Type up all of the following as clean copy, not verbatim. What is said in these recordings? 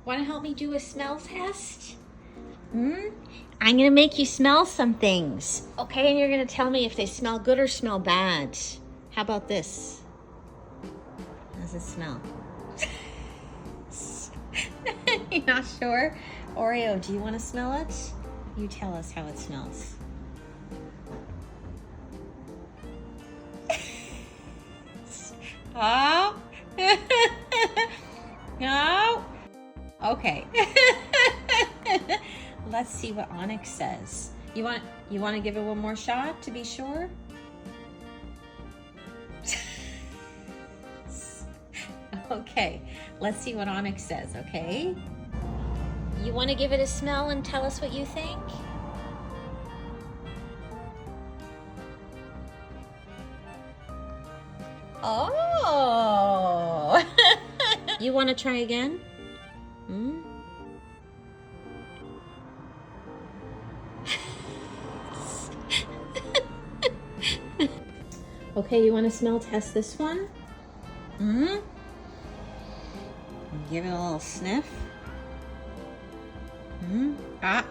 Want to help me do a smell test? I'm gonna make you smell some things, okay? And you're gonna tell me if they smell good or smell bad. How about this? How does it smell? You're not sure? Oreo, do you want to smell it? You tell us how it smells. Oh. No. Okay. Let's see what Onyx says. You want to give it one more shot to be sure? Okay. Let's see what Onyx says, okay? You want to give it a smell and tell us what you think? Oh! You want to try again? Okay, you want to smell test this one? Give it a little sniff. Ah.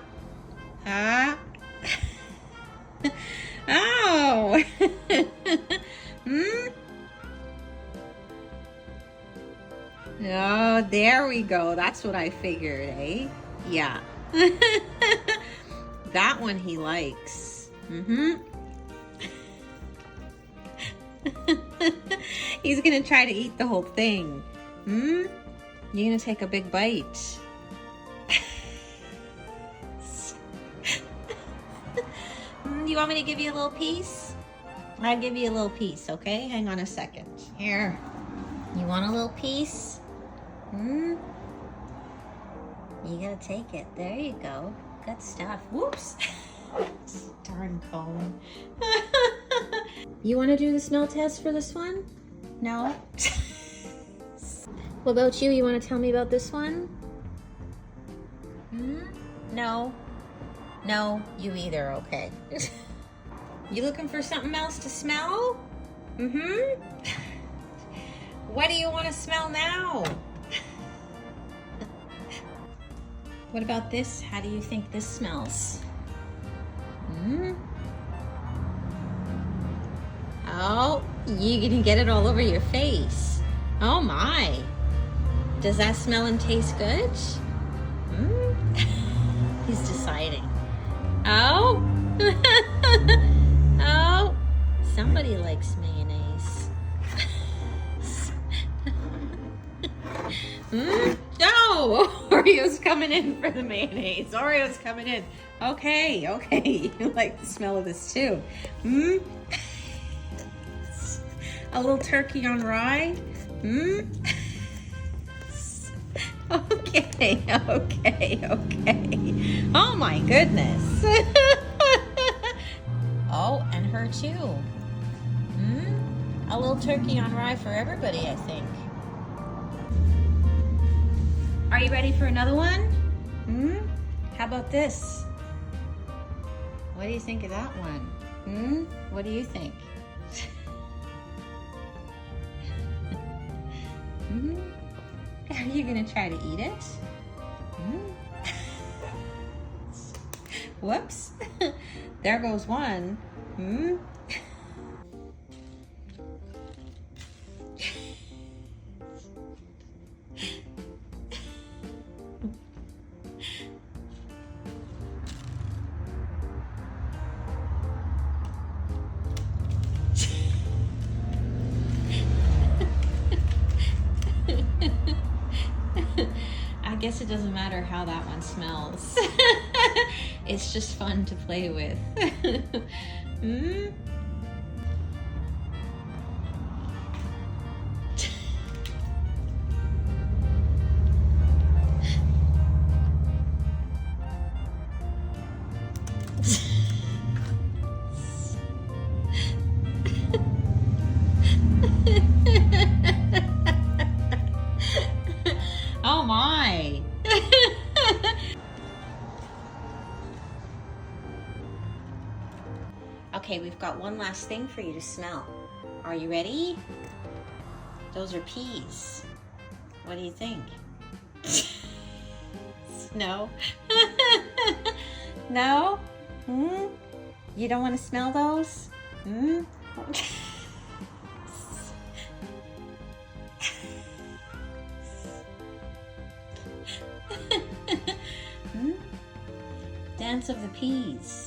Oh. Oh, there we go. That's what I figured, eh? Yeah. That one he likes. He's gonna try to eat the whole thing. You're gonna take a big bite. You want me to give you a little piece? I'll give you a little piece, okay? Hang on a second. Here. You want a little piece? You gotta take it. There you go. Good stuff. Whoops. Darn cone. You want to do the smell test for this one? No? What about you? You want to tell me about this one? No. No, you either. Okay. You looking for something else to smell? What do you want to smell now? What about this? How do you think this smells? Oh, you can get it all over your face. Oh my. Does that smell and taste good? He's deciding. Oh. Oh. Somebody likes mayonnaise. No! Oreo's coming in for the mayonnaise. Oreo's coming in. Okay. You like the smell of this too. A little turkey on rye. Okay. Oh my goodness. Oh, and her too. A little turkey on rye for everybody, I think. Are you ready for another one? How about this? What do you think of that one? What do you think? Are you gonna try to eat it? Whoops. There goes one. I guess it doesn't matter how that one smells. It's just fun to play with. Oh my. Okay, we've got one last thing for you to smell. Are you ready? Those are peas. What do you think? No. No? You don't want to smell those? Dance of the peas.